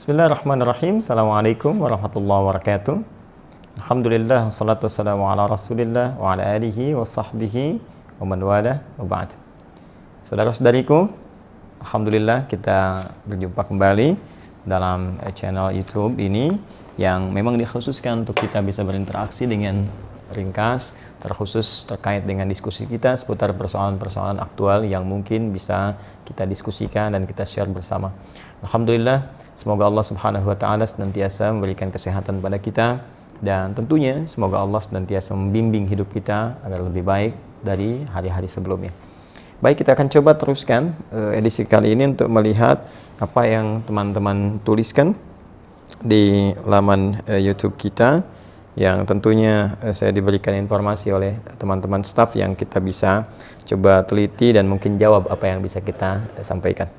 Bismillahirrahmanirrahim. Assalamualaikum warahmatullahi wabarakatuh. Alhamdulillah, wassalatu wassalamu ala rasulillah wa ala alihi wa sahbihi wa man wala wa ba'd. Saudara-saudariku, Alhamdulillah kita berjumpa kembali dalam channel YouTube ini yang memang dikhususkan untuk kita bisa berinteraksi dengan ringkas, terkhusus terkait dengan diskusi kita seputar persoalan-persoalan aktual yang mungkin bisa kita diskusikan dan kita share bersama. Alhamdulillah, semoga Allah Subhanahu wa taala senantiasa memberikan kesehatan pada kita dan tentunya semoga Allah senantiasa membimbing hidup kita agar lebih baik dari hari-hari sebelumnya. Baik, kita akan coba teruskan edisi kali ini untuk melihat apa yang teman-teman tuliskan di laman YouTube kita, yang tentunya saya diberikan informasi oleh teman-teman staff yang kita bisa coba teliti dan mungkin jawab apa yang bisa kita sampaikan.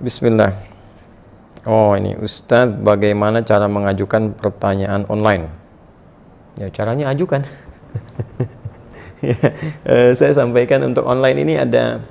Bismillah. Oh, ini Ustadz, bagaimana cara mengajukan pertanyaan online? Ya, caranya ajukan. Saya sampaikan untuk online ini ada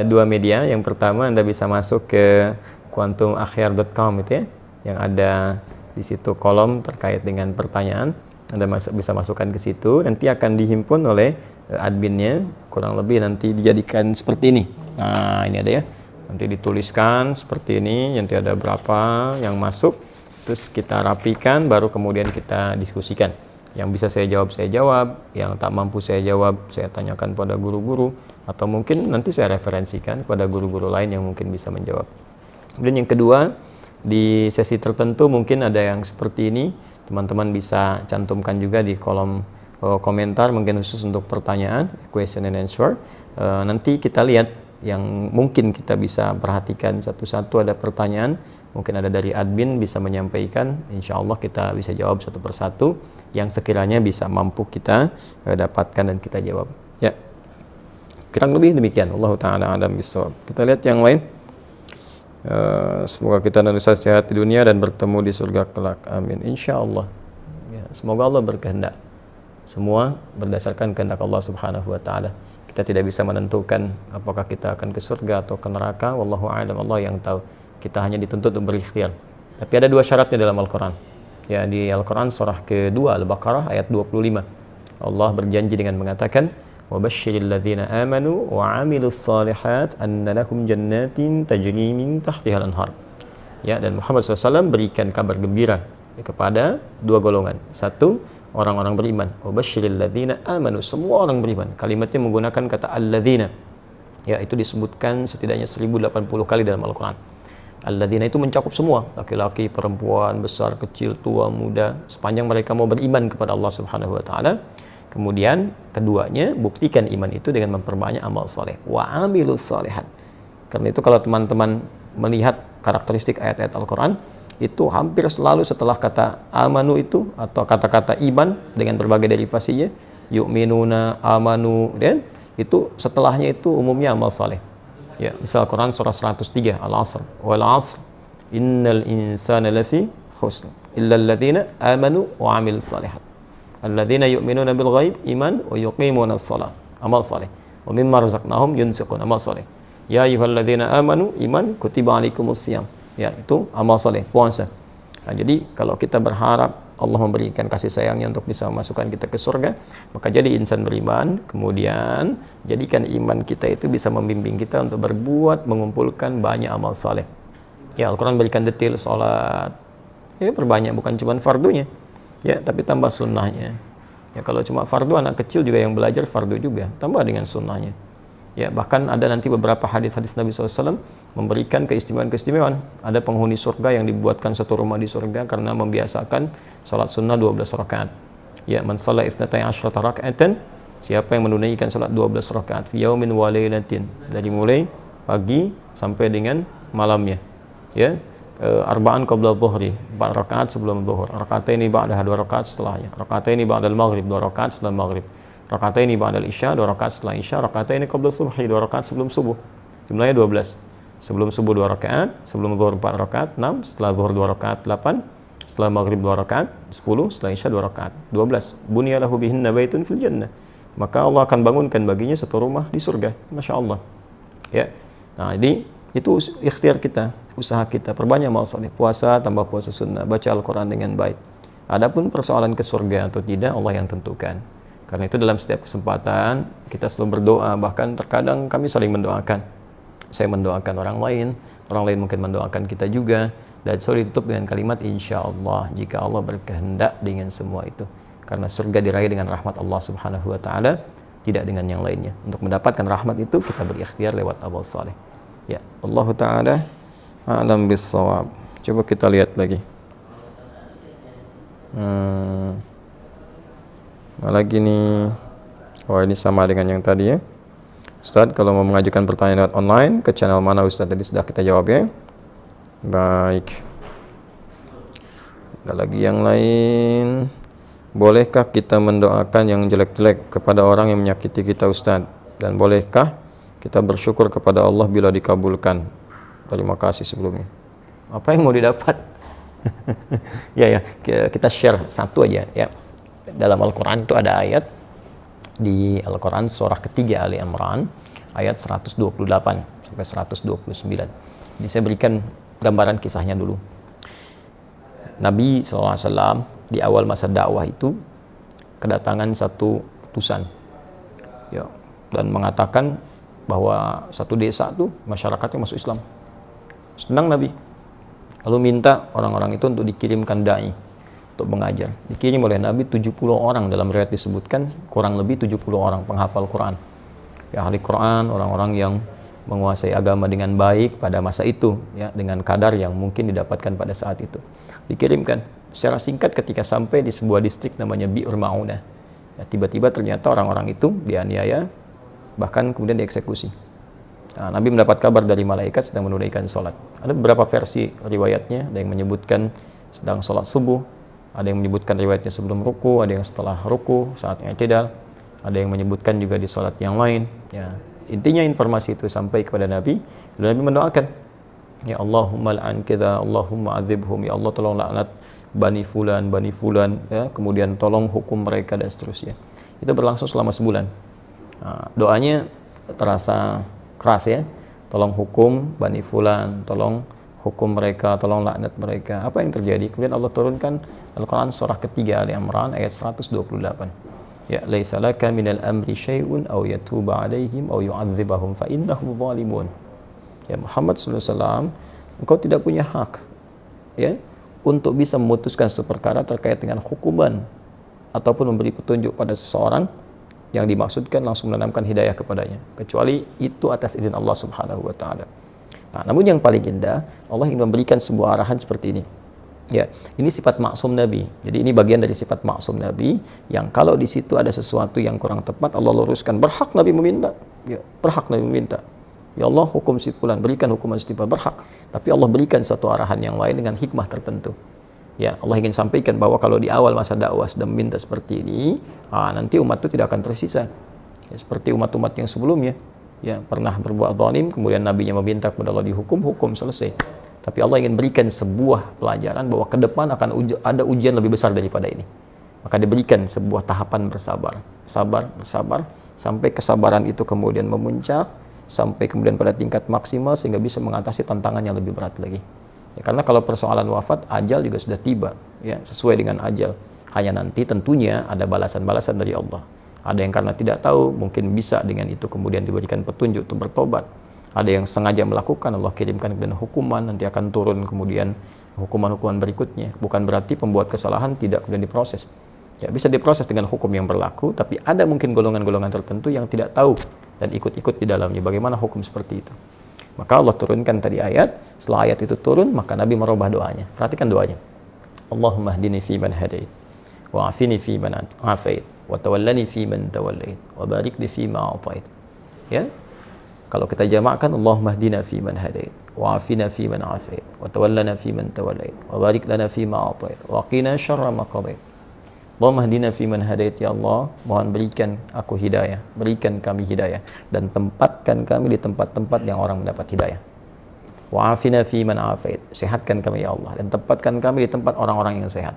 dua media. Yang pertama, Anda bisa masuk ke quantumachyar.com itu ya, yang ada di situ kolom terkait dengan pertanyaan. Anda bisa masukkan ke situ, nanti akan dihimpun oleh adminnya, kurang lebih nanti dijadikan seperti ini. Nah, ini ada ya, nanti dituliskan seperti ini, nanti ada berapa yang masuk, terus kita rapikan, baru kemudian kita diskusikan. Yang bisa saya jawab, yang tak mampu saya jawab, saya tanyakan pada guru-guru, atau mungkin nanti saya referensikan kepada guru-guru lain yang mungkin bisa menjawab. Kemudian yang kedua, di sesi tertentu mungkin ada yang seperti ini, teman-teman bisa cantumkan juga di kolom komentar, mungkin khusus untuk pertanyaan, question and answer. Nanti kita lihat yang mungkin kita bisa perhatikan satu-satu, ada pertanyaan, mungkin ada dari admin bisa menyampaikan, insya Allah kita bisa jawab satu persatu yang sekiranya bisa mampu kita dapatkan dan kita jawab. Ya, kurang lebih demikian. Allahu ta'ala a'lam bishawab. Kita lihat yang lain. Semoga kita dan Ustaz sehat di dunia dan bertemu di surga kelak. Amin. Insya Allah. Ya, semoga Allah berkehendak. Semua berdasarkan kehendak Allah Subhanahu wa taala. Kita tidak bisa menentukan apakah kita akan ke surga atau ke neraka. Wallahu a'lam, Allah yang tahu. Kita hanya dituntut untuk berikhtiar. Tapi ada dua syaratnya dalam Al-Quran. Ya, di Al-Quran surah kedua Al-Baqarah ayat 25. Allah berjanji dengan mengatakan, وَبَشِّرِ الَّذِينَ آمَنُوا وَعَمِلُوا الصَّالِحَاتِ أَنَّ لَهُمْ جَنَّاتٍ تَجْرِي مِنْ تَحْتِهَا الْأَنْهَارُ. Ya, dan Muhammad SAW berikan kabar gembira kepada dua golongan. Satu, orang-orang beriman. وَبَشِّرِ الَّذِينَ آمَنُوا, semua orang beriman. Kalimatnya menggunakan kata alladzina. Ya, itu disebutkan setidaknya 1080 kali dalam Al-Quran. Alladzina itu mencakup semua, laki-laki, perempuan, besar, kecil, tua, muda, sepanjang mereka mau beriman kepada Allah Subhanahu wa taala. Kemudian keduanya, buktikan iman itu dengan memperbanyak amal soleh. Wa amilus solehat. Karena itu kalau teman-teman melihat karakteristik ayat-ayat Al-Quran, itu hampir selalu setelah kata amanu itu, atau kata-kata iman dengan berbagai derivasinya, yu'minuna, amanu, dan itu setelahnya itu umumnya amal soleh. Ya, misal Quran surah 103, Al-Asr, wal asr, innal insana lafi khusn, illa alladhina amanu wa amilus solehat. Alladzina yu'minuna bil ghaib, iman, wa yuqimuna as-shalah, amal saleh, wa mimma razaqnahum yunfiqun, amal saleh. Ya ayyuhalladzina amanu, iman, kutiba alaikumus shiyam. Ya, itu amal saleh, puasa. Nah, jadi kalau kita berharap Allah memberikan kasih sayangnya untuk bisa memasukkan kita ke surga, maka jadi insan beriman, kemudian jadikan iman kita itu bisa membimbing kita untuk berbuat, mengumpulkan banyak amal saleh. Ya, Al-Quran berikan detail salat. Ya, perbanyak, bukan cuma fardunya. Ya, tapi tambah sunnahnya. Ya, kalau cuma fardu, anak kecil juga yang belajar fardu juga, tambah dengan sunnahnya. Ya, bahkan ada nanti beberapa hadis-hadis Nabi SAW memberikan keistimewaan-keistimewaan. Ada penghuni surga yang dibuatkan satu rumah di surga karena membiasakan salat sunnah 12 rakaat. Ya, man shalla 12 raka'atan, siapa yang menunaikan salat 12 rakaat fi yaumin wa lailatin, dari mulai pagi sampai dengan malamnya. Ya, arba'an qabla dhuhri, 4 rakaat sebelum zuhur, rakataini ba'daha, 2 rakaat setelahnya, rakataini ba'dal maghrib, 2 rakaat setelah maghrib, rakataini ba'dal isya, 2 rakaat setelah isya, rakataini qabla subhi, 2 rakaat sebelum subuh. Jumlahnya 12. Sebelum subuh 2 rakaat, sebelum zuhur 4 rakaat, 6, setelah zuhur 2 rakaat, 8, setelah maghrib 2 rakaat, 10, setelah isya 2 rakaat, 12. Bunyalahu bihinna baitun fil jannah. Maka Allah akan bangunkan baginya satu rumah di surga. Masya Allah. Ya. Nah, jadi Itu ikhtiar kita, usaha kita, perbanyak amal saleh, puasa tambah puasa sunnah, baca Al-Quran dengan baik. Adapun persoalan ke surga atau tidak, Allah yang tentukan. Karena itu dalam setiap kesempatan kita selalu berdoa, bahkan terkadang kami saling mendoakan. Saya mendoakan orang lain mungkin mendoakan kita juga, dan selalu ditutup dengan kalimat insya Allah, jika Allah berkehendak dengan semua itu. Karena surga diraih dengan rahmat Allah Subhanahu wa Ta'ala, tidak dengan yang lainnya. Untuk mendapatkan rahmat itu kita berikhtiar lewat amal saleh. Ya, Allah Ta'ala a'lam bis-shawab. Coba kita lihat lagi. Lagi nih. Oh, ini sama dengan yang tadi ya. Ustaz, kalau mau mengajukan pertanyaan lewat online, ke channel mana Ustaz? Tadi sudah kita jawab ya. Baik. Ada lagi yang lain. Bolehkah kita mendoakan yang jelek-jelek kepada orang yang menyakiti kita Ustaz? Dan bolehkah kita bersyukur kepada Allah bila dikabulkan? Terima kasih sebelumnya. Apa yang mau didapat? Ya, kita share satu aja ya. Dalam Al-Quran itu ada ayat di Al-Quran surah ketiga Ali Imran ayat 128 sampai 129. Ini saya berikan gambaran kisahnya dulu. Nabi SAW di awal masa dakwah itu kedatangan satu utusan ya, dan mengatakan bahwa satu desa tuh masyarakatnya masuk Islam. Senang Nabi, lalu minta orang-orang itu untuk dikirimkan dai untuk mengajar. Dikirim oleh Nabi 70 orang, dalam riwayat disebutkan kurang lebih 70 orang penghafal Quran ya, ahli Quran, orang-orang yang menguasai agama dengan baik pada masa itu ya, dengan kadar yang mungkin didapatkan pada saat itu. Dikirimkan secara singkat, ketika sampai di sebuah distrik namanya Bi'ur Ma'unah ya, tiba-tiba ternyata orang-orang itu dianiaya, bahkan kemudian dieksekusi. Nah, Nabi mendapat kabar dari malaikat sedang menunaikan sholat. Ada beberapa versi riwayatnya, ada yang menyebutkan sedang sholat subuh, ada yang menyebutkan riwayatnya sebelum ruku, ada yang setelah ruku saat i'tidal, ada yang menyebutkan juga di sholat yang lain ya. Intinya informasi itu sampai kepada Nabi, dan Nabi mendoakan, ya Allahumma al'an kita, Allahumma adzibhum, ya Allah tolong laknat bani fulan ya, kemudian tolong hukum mereka dan seterusnya. Itu berlangsung selama sebulan. Nah, doanya terasa keras ya, tolong hukum bani fulan, tolong hukum mereka, tolong laknat mereka. Apa yang terjadi? Kemudian Allah turunkan Al-Quran surah ketiga Ali Imran ayat 128. Ya laisa laka minal amri syai'un aw yatuba alaihim aw yu'adzibahum fa innahum zalimun. Ya Muhammad sallallahu alaihi wasallam, engkau tidak punya hak ya untuk bisa memutuskan seperkara terkait dengan hukuman ataupun memberi petunjuk pada seseorang yang dimaksudkan langsung menanamkan hidayah kepadanya, kecuali itu atas izin Allah Subhanahu wa Ta'ala. Nah, namun yang paling indah, Allah ingin memberikan sebuah arahan seperti ini. Ya, ini sifat maksum Nabi. Jadi ini bagian dari sifat maksum Nabi, yang kalau di situ ada sesuatu yang kurang tepat, Allah luruskan. Berhak Nabi meminta. Ya, berhak Nabi meminta. Ya Allah, hukum si fulan, berikan hukuman setipa, berhak. Tapi Allah berikan suatu arahan yang lain dengan hikmah tertentu. Ya, Allah ingin sampaikan bahwa kalau di awal masa dakwah sedang meminta seperti ini, nanti umat itu tidak akan tersisa. Ya, seperti umat-umat yang sebelumnya, ya pernah berbuat zalim, kemudian nabinya meminta kepada Allah dihukum, hukum selesai. Tapi Allah ingin berikan sebuah pelajaran bahwa ke depan akan ada ujian lebih besar daripada ini. Maka diberikan sebuah tahapan bersabar, bersabar, sampai kesabaran itu kemudian memuncak, sampai kemudian pada tingkat maksimal sehingga bisa mengatasi tantangan yang lebih berat lagi. Ya, karena kalau persoalan wafat, ajal juga sudah tiba, ya sesuai dengan ajal. Hanya nanti tentunya ada balasan-balasan dari Allah. Ada yang karena tidak tahu, mungkin bisa dengan itu kemudian diberikan petunjuk untuk bertobat. Ada yang sengaja melakukan, Allah kirimkan kemudian hukuman, nanti akan turun kemudian hukuman-hukuman berikutnya. Bukan berarti pembuat kesalahan tidak kemudian diproses. Ya, bisa diproses dengan hukum yang berlaku, tapi ada mungkin golongan-golongan tertentu yang tidak tahu dan ikut-ikut di dalamnya. Bagaimana hukum seperti itu? Maka Allah turunkan tadi ayat, setelah ayat itu turun, maka Nabi merubah doanya. Perhatikan doanya. Allahumma hdini fi man hadait, wa afini fi man afait, wa tawallani fi man tawallait, wa barik li fi ma atait. Ya. Kalau kita jamakkan, Allahumma hdina fi man hadait, wa afina fi man afait, wa tawallana fi man tawallait, wa barik lana fi ma atait, wa qina syarra ma qadait. Allahumma hdina fi man hadait, ya Allah, mohon berikan aku hidayah, berikan kami hidayah, dan tempatkan kami di tempat-tempat yang orang mendapat hidayah. Wa afina fi man afait, sehatkan kami ya Allah, dan tempatkan kami di tempat orang-orang yang sehat.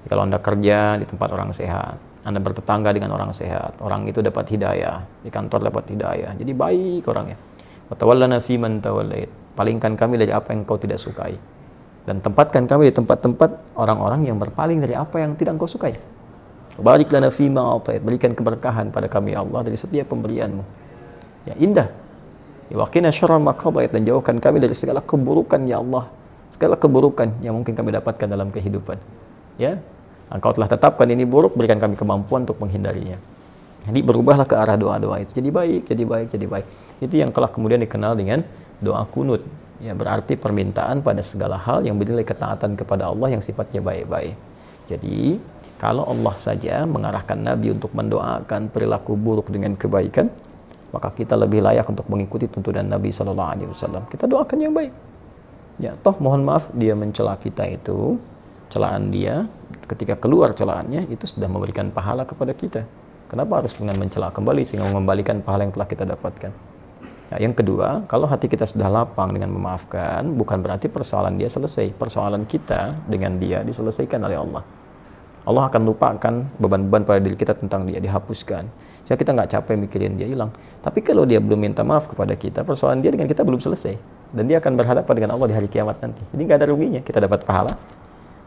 Kalau Anda kerja di tempat orang sehat, Anda bertetangga dengan orang sehat, orang itu dapat hidayah, di kantor dapat hidayah, jadi baik orangnya. Wa tawallana fi man tawallait, palingkan kami dari apa yang Engkau tidak sukai, dan tempatkan kami di tempat-tempat orang-orang yang berpaling dari apa yang tidak Engkau sukai. Barik lana fima a'tait, berikan keberkahan pada kami ya Allah dari setiap pemberian-Mu. Ya indah. Ya waqina syarra ma qadait, dan jauhkan kami dari segala keburukan ya Allah, segala keburukan yang mungkin kami dapatkan dalam kehidupan. Ya, Engkau telah tetapkan ini buruk, berikan kami kemampuan untuk menghindarinya. Jadi berubahlah ke arah doa-doa itu. Jadi baik, jadi baik, jadi baik. Itu yang telah kemudian dikenal dengan doa kunut. Ya, berarti permintaan pada segala hal yang bernilai ketaatan kepada Allah yang sifatnya baik-baik. Jadi, kalau Allah saja mengarahkan Nabi untuk mendoakan perilaku buruk dengan kebaikan, maka kita lebih layak untuk mengikuti tuntunan Nabi SAW. Kita doakan yang baik. Ya, toh mohon maaf dia mencela kita itu, celaan dia, ketika keluar celaannya itu sudah memberikan pahala kepada kita. Kenapa harus dengan mencela kembali sehingga mengembalikan pahala yang telah kita dapatkan? Nah, yang kedua, kalau hati kita sudah lapang dengan memaafkan, bukan berarti persoalan dia selesai. Persoalan kita dengan dia diselesaikan oleh Allah. Allah akan lupakan beban-beban pada diri kita tentang dia, dihapuskan. Jadi kita nggak capek mikirin dia hilang. Tapi kalau dia belum minta maaf kepada kita, persoalan dia dengan kita belum selesai. Dan dia akan berhadapan dengan Allah di hari kiamat nanti. Jadi nggak ada ruginya, kita dapat pahala.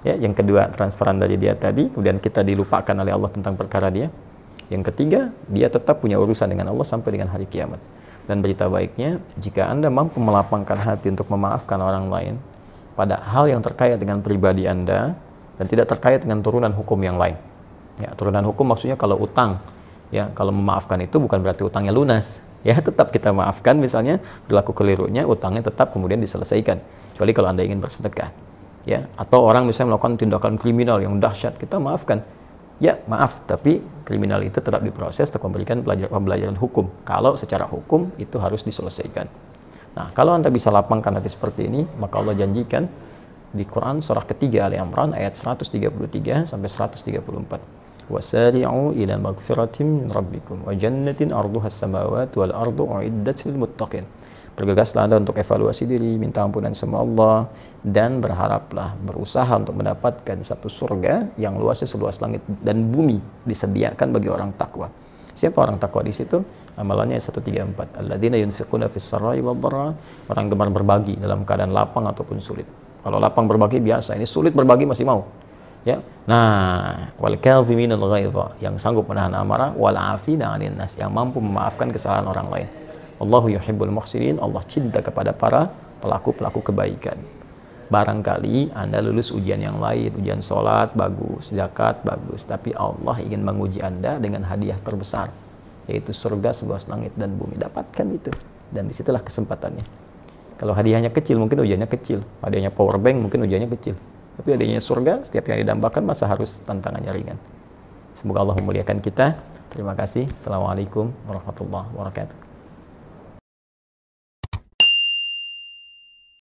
Ya, yang kedua, transferan dari dia tadi, kemudian kita dilupakan oleh Allah tentang perkara dia. Yang ketiga, dia tetap punya urusan dengan Allah sampai dengan hari kiamat. Dan berita baiknya, jika Anda mampu melapangkan hati untuk memaafkan orang lain pada hal yang terkait dengan pribadi Anda dan tidak terkait dengan turunan hukum yang lain. Ya, turunan hukum maksudnya kalau utang, ya, kalau memaafkan itu bukan berarti utangnya lunas. Ya, tetap kita maafkan, misalnya berlaku kelirunya, utangnya tetap kemudian diselesaikan. Kecuali kalau Anda ingin bersedekah. Ya, atau orang misalnya melakukan tindakan kriminal yang dahsyat, kita maafkan. Ya, maaf, tapi kriminal itu tetap diproses untuk memberikan pembelajaran hukum. Kalau secara hukum itu harus diselesaikan. Nah, kalau Anda bisa lapangkan hati seperti ini, maka Allah janjikan di Quran surah ketiga Ali Imran ayat 133 sampai 134. Wasari'u ila magfiratin min rabbikum wa jannatin arduha as-samawati wal ardu uiddat lil muttaqin. Bergegaslah Anda untuk evaluasi diri, minta ampunan sama Allah, dan berharaplah, berusaha untuk mendapatkan satu surga yang luasnya seluas langit dan bumi, disediakan bagi orang takwa. Siapa orang takwa di situ? Amalannya 134. Alladzina yunfiquna fis sarai wad dharra, orang gemar berbagi dalam keadaan lapang ataupun sulit. Kalau lapang berbagi biasa, ini sulit berbagi masih mau. Ya. Nah, wal kadhiminal ghaidha, yang sanggup menahan amarah, wal 'afina 'anil nas, yang mampu memaafkan kesalahan orang lain. Allahu yuhibbul muhsinin, Allah cinta kepada para pelaku-pelaku kebaikan. Barangkali Anda lulus ujian yang lain, ujian sholat bagus, zakat bagus, tapi Allah ingin menguji Anda dengan hadiah terbesar, yaitu surga seluas langit dan bumi. Dapatkan itu, dan disitulah kesempatannya. Kalau hadiahnya kecil, mungkin ujiannya kecil. Hadiahnya power bank, mungkin ujiannya kecil. Tapi hadiahnya surga, setiap yang didambakan masa harus tantangannya ringan. Semoga Allah memuliakan kita. Terima kasih. Assalamualaikum warahmatullahi wabarakatuh.